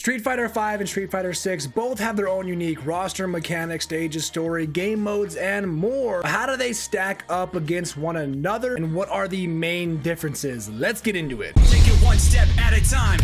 Street Fighter 5 and Street Fighter 6 both have their own unique roster, mechanics, stages, story, game modes, and more. How do they stack up against one another, and what are the main differences? Let's get into it. Take it one step at a time.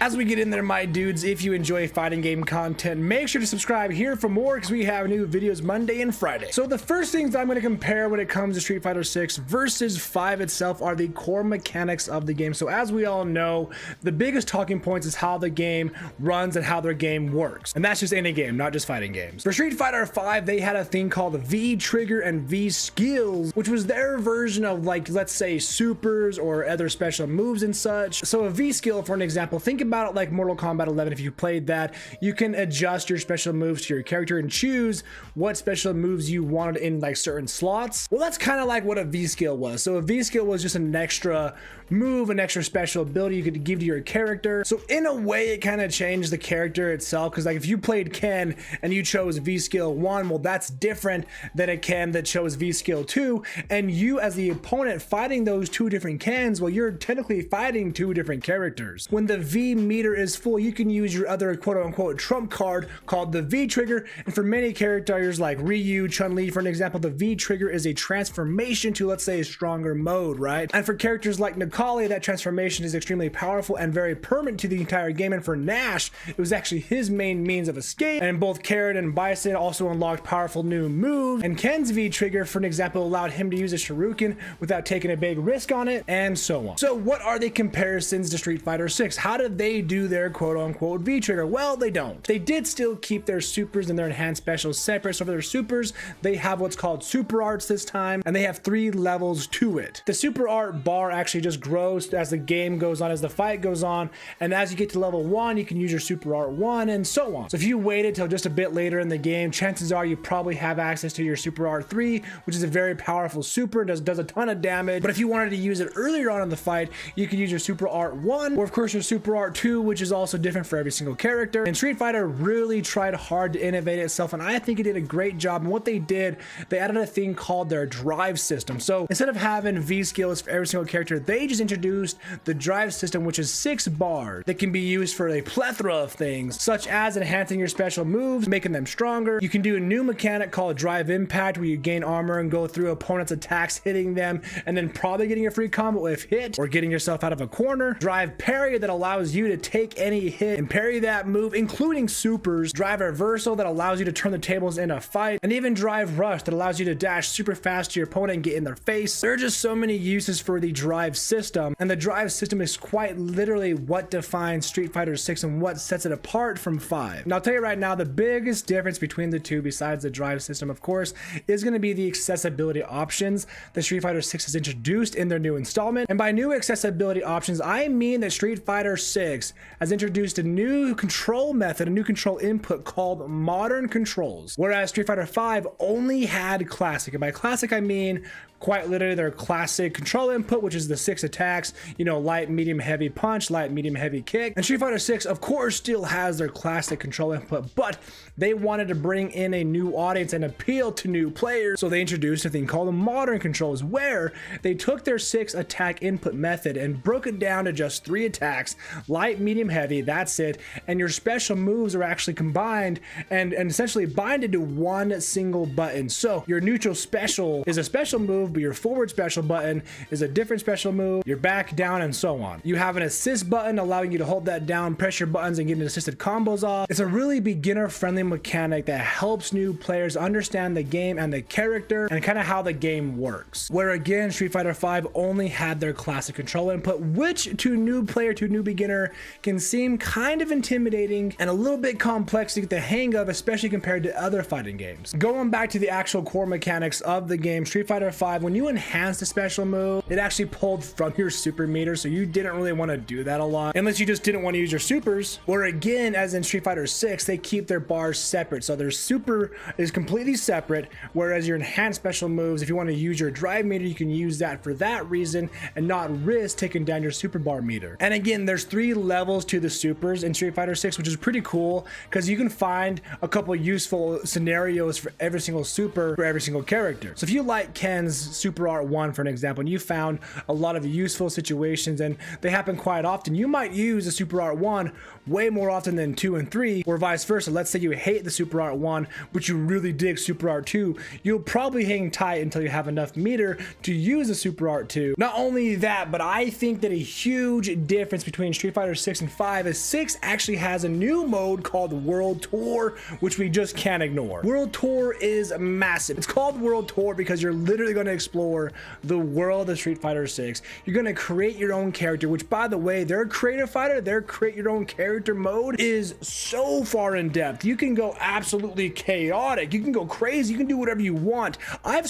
As we get in there, my dudes, if you enjoy fighting game content, make sure to subscribe here for more because we have new videos Monday and Friday. So the first things I'm going to compare when it comes to Street Fighter 6 versus 5 itself are the core mechanics of the game. So as we all know, the biggest talking points is how the game runs and how their game works. And that's just any game, not just fighting games. For Street Fighter 5, they had a thing called V trigger and V skills, which was their version of, like, let's say supers or other special moves and such. So a V skill, for an example, think about it like Mortal Kombat 11. If you played that, you can adjust your special moves to your character and choose what special moves you wanted in like certain slots. Well, that's kind of like what a V skill was. So a V skill was just an extra move, an extra special ability you could give to your character. So in a way, it kind of changed the character itself, because like if you played Ken and you chose V skill 1, well, that's different than a Ken that chose V skill 2, and you as the opponent fighting those two different Kens, well, you're technically fighting two different characters. When the V meter is full, you can use your other quote-unquote trump card called the V trigger, and for many characters like Ryu, Chun-Li, for an example, the V trigger is a transformation to, let's say, a stronger mode, right? And for characters like Nikali, that transformation is extremely powerful and very permanent to the entire game. And for Nash, it was actually his main means of escape, and both Carrot and Bison also unlocked powerful new moves, and Ken's V trigger, for an example, allowed him to use a shuriken without taking a big risk on it, and so on. So what are the comparisons to Street Fighter 6? How did they do their quote-unquote V trigger? Well, they don't. They did still keep their supers and their enhanced specials separate. So for their supers, they have what's called super arts this time, and they have 3 levels to it. The super art bar actually just grows as the game goes on, as the fight goes on, and as you get to level 1, you can use your super art 1 and so on. So if you waited till just a bit later in the game, chances are you probably have access to your super art 3, which is a very powerful super, does a ton of damage. But if you wanted to use it earlier on in the fight, you could use your super art 1, or of course your super art 2, which is also different for every single character. And Street Fighter really tried hard to innovate itself, and I think it did a great job. And what they did, they added a thing called their drive system. So instead of having V skills for every single character, they just introduced the drive system, which is 6 bars that can be used for a plethora of things, such as enhancing your special moves, making them stronger. You can do a new mechanic called drive impact, where you gain armor and go through opponents' attacks, hitting them, and then probably getting a free combo if hit, or getting yourself out of a corner. Drive parry, that allows you to take any hit and parry that move, including supers. Drive reversal, that allows you to turn the tables in a fight, and even drive rush, that allows you to dash super fast to your opponent and get in their face. There are just so many uses for the drive system, and the drive system is quite literally what defines Street Fighter 6 and what sets it apart from 5. And I'll tell you right now, the biggest difference between the two, besides the drive system, of course, is going to be the accessibility options that Street Fighter 6 has introduced in their new installment. And by new accessibility options, I mean that Street Fighter 6 has introduced a new control method, a new control input called modern controls, whereas Street Fighter 5 only had classic. And by classic, I mean quite literally their classic control input, which is the 6 attacks, you know, light, medium, heavy punch, light, medium, heavy kick. And Street Fighter 6, of course, still has their classic control input, but they wanted to bring in a new audience and appeal to new players. So they introduced a thing called the modern controls, where they took their 6 attack input method and broke it down to just 3 attacks, light, medium, heavy, that's it. And your special moves are actually combined and essentially binded to one single button. So your neutral special is a special move, but your forward special button is a different special move, your back, down, and so on. You have an assist button allowing you to hold that down, press your buttons, and get assisted combos off. It's a really beginner-friendly mechanic that helps new players understand the game and the character and kind of how the game works. Where again, Street Fighter 5 only had their classic control input, which to new player, to new beginner, can seem kind of intimidating and a little bit complex to get the hang of, especially compared to other fighting games. Going back to the actual core mechanics of the game, Street Fighter 5, when you enhanced a special move, it actually pulled from your super meter, so you didn't really want to do that a lot unless you just didn't want to use your supers. Or again, as in Street Fighter 6, they keep their bars separate, so their super is completely separate, whereas your enhanced special moves, if you want to use your drive meter, you can use that for that reason and not risk taking down your super bar meter. And again, there's 3 levels to the supers in Street Fighter 6, which is pretty cool because you can find a couple useful scenarios for every single super for every single character. So if you like Ken's Super Art 1 for an example, and you found a lot of useful situations, and they happen quite often, you might use the Super Art 1 way more often than 2 and 3, or vice versa. Let's say you hate the Super Art 1, but you really dig Super Art 2, you'll probably hang tight until you have enough meter to use the Super Art 2. Not only that, but I think that a huge difference between Street Fighter 6 and 5 is 6 actually has a new mode called World Tour, which we just can't ignore. World Tour is massive. It's called World Tour because you're literally going to explore the world of Street Fighter 6. You're going to create your own character, which, by the way, their creative fighter, their create your own character mode is so far in depth. You can go absolutely chaotic. You can go crazy. You can do whatever you want. I've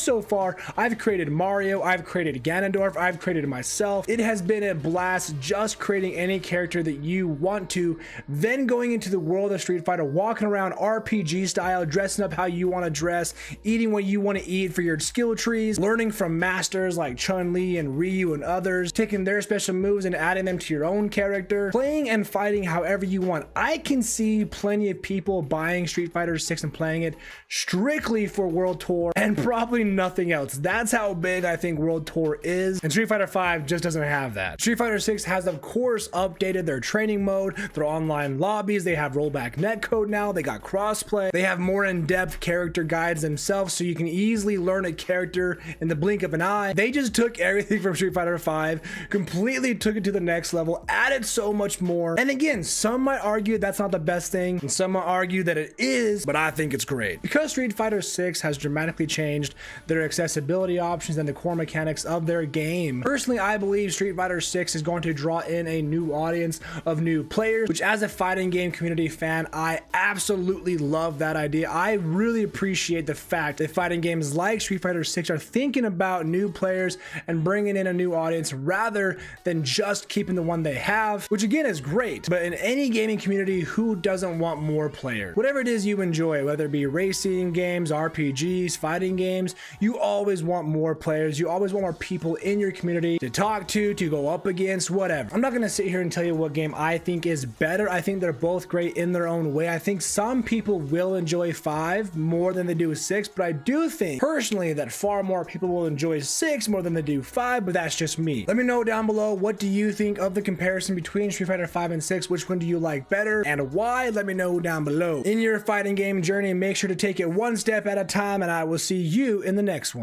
created Mario. I've created Ganondorf. I've created myself. It has been a blast just creating any character that you want to, then going into the world of Street Fighter, walking around RPG style, dressing up how you want to dress, eating what you want to eat for your skill trees, learning from masters like Chun-Li and Ryu and others, taking their special moves and adding them to your own character, playing and fighting however you want. I can see plenty of people buying Street Fighter 6 and playing it strictly for World Tour and probably nothing else. That's how big I think World Tour is, and Street Fighter 5 just doesn't have that. Street Fighter 6 has, of course, updated their training mode, their online lobbies, they have rollback netcode now, they got crossplay, they have more in-depth character guides themselves so you can easily learn a character in the blink of an eye. They just took everything from Street Fighter 5, completely took it to the next level, added so much more, and again, some might argue that's not the best thing, and some might argue that it is, but I think it's great. Because Street Fighter 6 has dramatically changed their accessibility options and the core mechanics of their game, personally, I believe Street Fighter 6 is going to draw in a new audience of new players, which as a fighting game community fan, I absolutely love that idea. I really appreciate the fact that fighting games like Street Fighter 6 are thinking about new players and bringing in a new audience rather than just keeping the one they have, which again is great, but in any gaming community, who doesn't want more players? Whatever it is you enjoy, whether it be racing games, RPGs, fighting games, you always want more players. You always want more people in your community to talk to go up against, whatever. I'm not going to sit here and tell you what game I think is better. I think they're both great in their own way. I think some people will enjoy 5 more than they do 6, but I do think personally that far more people will enjoy 6 more than they do 5, but that's just me. Let me know down below, what do you think of the comparison between Street Fighter 5 and 6? Which one do you like better and why? Let me know down below. In your fighting game journey, make sure to take it one step at a time, and I will see you in the next one.